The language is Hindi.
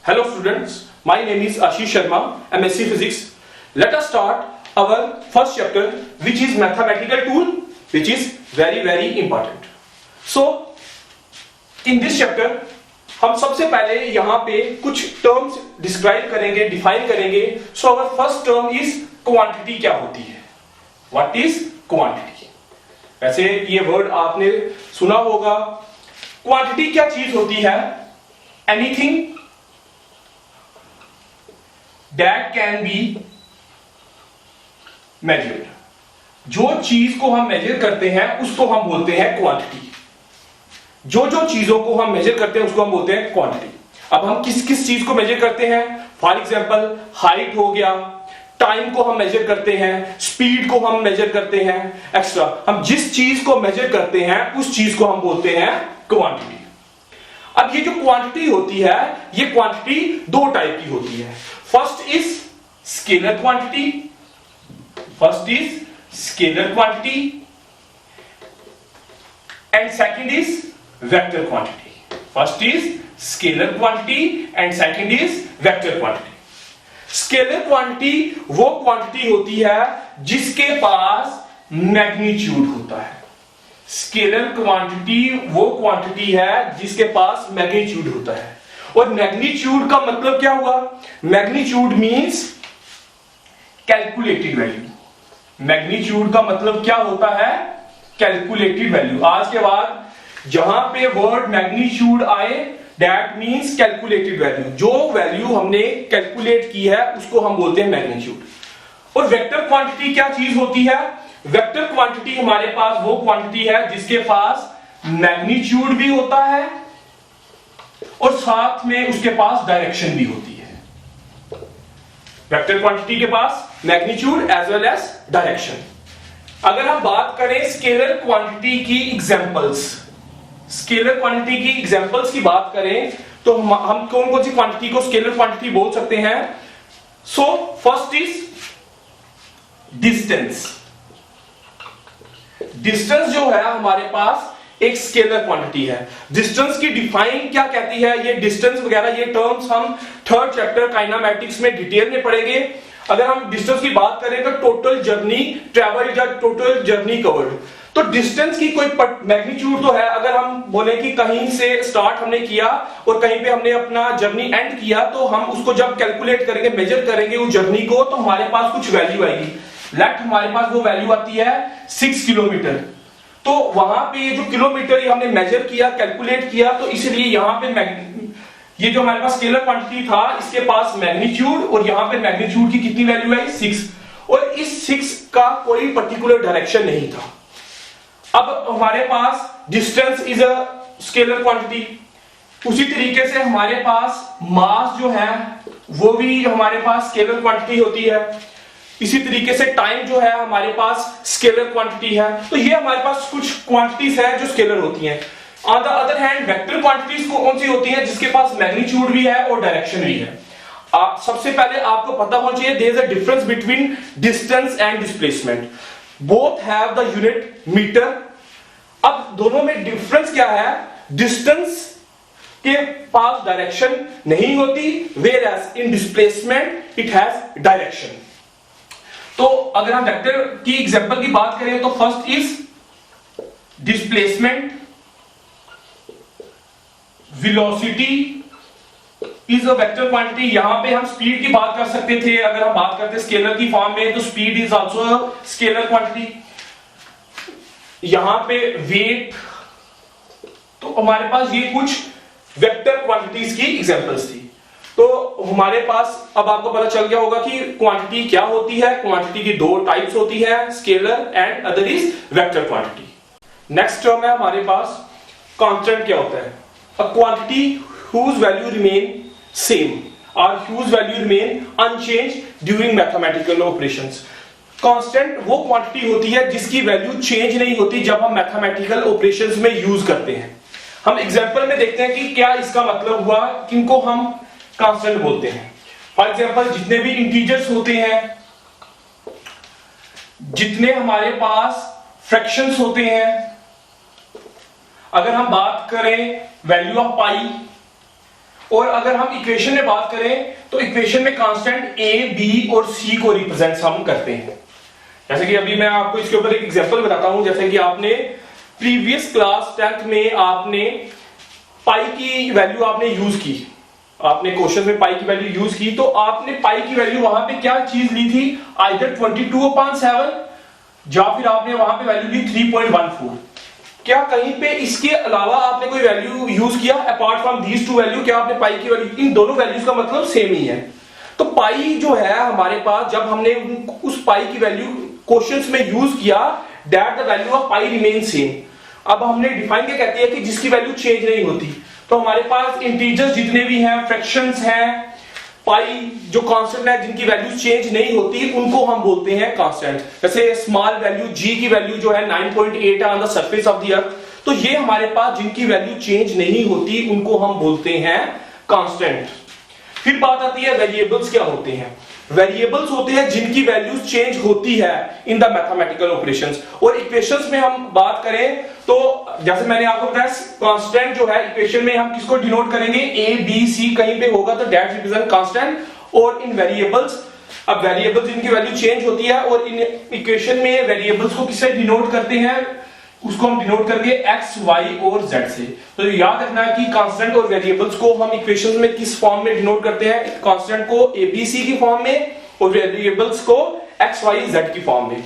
Hello students, my name is Ashish Sharma, MSc Physics. Let us start our first chapter, which is mathematical tool, which is very important. So in this chapter हम सबसे पहले यहाँ पे कुछ टर्म्स डिस्क्राइब करेंगे, डिफाइन करेंगे. So our first term is quantity. क्या होती है? What is quantity? वैसे ये वर्ड आपने सुना होगा. क्वांटिटी क्या चीज होती है? Anything that can be measured. जो चीज को हम मेजर करते हैं उसको हम बोलते हैं क्वांटिटी. जो चीजों को हम मेजर करते हैं उसको हम बोलते हैं क्वांटिटी. अब हम किस किस चीज को मेजर करते हैं? फॉर एग्जांपल हाइट हो गया, टाइम को हम मेजर करते हैं, स्पीड को हम मेजर करते हैं, एक्स्ट्रा. हम जिस चीज को मेजर करते हैं उस चीज को हम बोलते हैं क्वांटिटी. अब ये जो क्वांटिटी होती है, ये क्वांटिटी दो टाइप की होती है. First is scalar quantity. First is scalar quantity and second is vector quantity. First is scalar quantity and second is vector quantity. Scalar quantity वो क्वांटिटी होती है जिसके पास मैग्नीट्यूड होता है. स्केलर क्वांटिटी वो क्वांटिटी है जिसके पास मैग्नीट्यूड होता है. और मैग्नीट्यूड का मतलब क्या हुआ? Magnitude means calculated value. Magnitude का मतलब क्या होता है? Calculated value. आज के बाद जहां पे वर्ड मैग्नीट्यूड आए, दैट मींस कैलकुलेटेड वैल्यू. जो वैल्यू हमने कैलकुलेट की है उसको हम बोलते हैं मैग्नीट्यूड. और वेक्टर क्वांटिटी क्या चीज होती है? वेक्टर क्वांटिटी हमारे पास वो क्वांटिटी है जिसके पास मैग्नीट्यूड भी होता है और साथ में उसके पास डायरेक्शन भी होती है. वेक्टर क्वांटिटी के पास magnitude as well as direction. अगर हम बात करें स्केलर क्वांटिटी की एग्जांपल्स, स्केलर क्वांटिटी की एग्जांपल्स की बात करें तो हम कौन कौन सी क्वांटिटी को स्केलर क्वांटिटी बोल सकते हैं? So first is distance. Distance जो है हमारे पास एक स्केलर क्वांटिटी है. डिस्टेंस की डिफाइन क्या कहती है? ये डिस्टेंस वगैरह ये टर्म्स हम थर्ड चैप्टर काइनेमैटिक्स में डिटेल में पढ़ेंगे. अगर हम डिस्टेंस की बात करें तो टोटल जर्नी ट्रेवल्ड या टोटल जर्नी कवर्ड. तो डिस्टेंस की कोई मैग्नीट्यूड तो है. अगर हम बोले कि कहीं से स्टार्ट हमने किया और कहीं पे हमने अपना जर्नी एंड किया, तो हम उसको जब कैलकुलेट करेंगे, मेजर करेंगे उस जर्नी को, तो हमारे पास कुछ वैल्यू आएगी. लेट हमारे पास वो वैल्यू आती है 6 किलोमीटर. तो वहां पे ये जो किलोमीटर हमने मेजर किया, कैलकुलेट किया, तो इसलिए यहां पे ये जो हमारे पास स्केलर क्वांटिटी था इसके पास मैग्नीट्यूड, और यहां पे मैग्नीट्यूड की कितनी वैल्यू आई? 6. और इस 6 का कोई पर्टिकुलर डायरेक्शन नहीं था. अब हमारे पास distance is a scalar quantity. उसी तरीके से हमारे पास मास जो है वो भी हमारे पास स्केलर क्वांटिटी होती है. इसी तरीके से टाइम जो है हमारे पास स्केलर क्वांटिटी है. तो ये हमारे पास कुछ क्वांटिटीज है जो स्केलर होती हैं. On the other hand vector quantities कौन सी होती हैं? जिसके पास मैग्नीट्यूड भी है और डायरेक्शन भी है. सबसे पहले आपको पता होना चाहिए there is a difference between distance and displacement. Both have the unit metre. अब दोनों में डिफरेंस क्या है? डिस्टेंस के पास डायरेक्शन नहीं होती, whereas in displacement it has direction. तो अगर हम वेक्टर की एग्जांपल की बात करें तो first is displacement. Velocity is a vector quantity. यहां पे हम स्पीड की बात कर सकते थे. अगर हम बात करते स्केलर की फॉर्म में तो speed is also scalar quantity. यहां पे वेट. तो हमारे पास ये कुछ वेक्टर क्वांटिटीज की एग्जांपल्स थी. तो हमारे पास अब आपको पता चल गया होगा कि क्वांटिटी क्या होती है. क्वांटिटी की दो टाइप्स होती है, scalar and other is vector quantity. Next term है हमारे पास कांस्टेंट. क्या होता है? A quantity whose value remain same or whose value remain unchanged during mathematical operations. Constant वो क्वांटिटी होती है जिसकी वैल्यू चेंज नहीं होती जब हम मैथमेटिकल ऑपरेशंस में यूज करते हैं. हम एग्जांपल में देखते हैं कि क्या इसका मतलब हुआ, किनको हम कांस्टेंट बोलते हैं. फॉर एग्जांपल जितने भी इंटीजर्स होते हैं, जितने हमारे पास फ्रैक्शंस होते हैं, अगर हम बात करें वैल्यू ऑफ पाई और अगर हम इक्वेशन में बात करें तो इक्वेशन में कांस्टेंट ए, बी और सी को रिप्रेजेंट हम करते हैं। जैसे कि अभी मैं आपको इसके ऊपर एक एग्जांपल बताता हूं। जैसे कि आपने प्रीवियस क्लास 10th में आपने पाई की वैल्यू आपने यूज की, आपने क्वेश्चन में पाई की वैल्यू यूज की, तो आपने पाई की वैल्यू वहां पे क्या चीज ली थी, आइदर 22/7 या फिर आपने वहां पे वैल्यू ली 3.14। क्या कहीं पे इसके अलावा आपने कोई वैल्यू यूज किया apart from these two value? क्या आपने पाई की वैल्यू, इन दोनों वैल्यूज का मतलब सेम ही है। तो पाई जो है हमारे पास, जब हमने उस पाई की वैल्यू क्वेश्चंस में यूज किया, that the value of pi remain same. अब हमने डिफाइन क्या कहती है कि जिसकी वैल्यू चेंज नहीं होती। तो हमारे पास इंटीजर्स जितने भी हैं, फ्रैक्शंस हैं, पाई जो कांस्टेंट है जिनकी वैल्यू चेंज नहीं होती, उनको हम बोलते हैं कांस्टेंट। जैसे स्मॉल वैल्यू g की वैल्यू जो है 9.8 है on the surface of the earth, तो ये हमारे पास जिनकी वैल्यू चेंज नहीं होती उनको हम बोलते हैं कांस्टेंट। फिर बात आती है वेरिएबल्स क्या होते हैं। वेरिएबल्स होते हैं जिनकी वैल्यूज चेंज होती है इन द मैथमेटिकल ऑपरेशंस। और इक्वेशंस में हम बात करें तो जैसे मैंने आपको बताया, कांस्टेंट जो है इक्वेशन में हम किसको डिनोट करेंगे, ए बी सी कहीं पे होगा तो दैट रिप्रेजेंट कांस्टेंट। और इन वेरिएबल्स, अब वेरिएबल्स जिनकी वैल्यू चेंज होती है, और इन इक्वेशन में वेरिएबल्स को किससे डिनोट करते हैं, उसको हम डिनोट करेंगे एक्स, वाई और जेड से। तो याद रखना है कि कांस्टेंट और वेरिएबल्स को हम इक्वेशंस में किस फॉर्म में डिनोट करते हैं, कांस्टेंट को एबीसी की फॉर्म में और वेरिएबल्स को एक्स, वाई, जेड की फॉर्म में।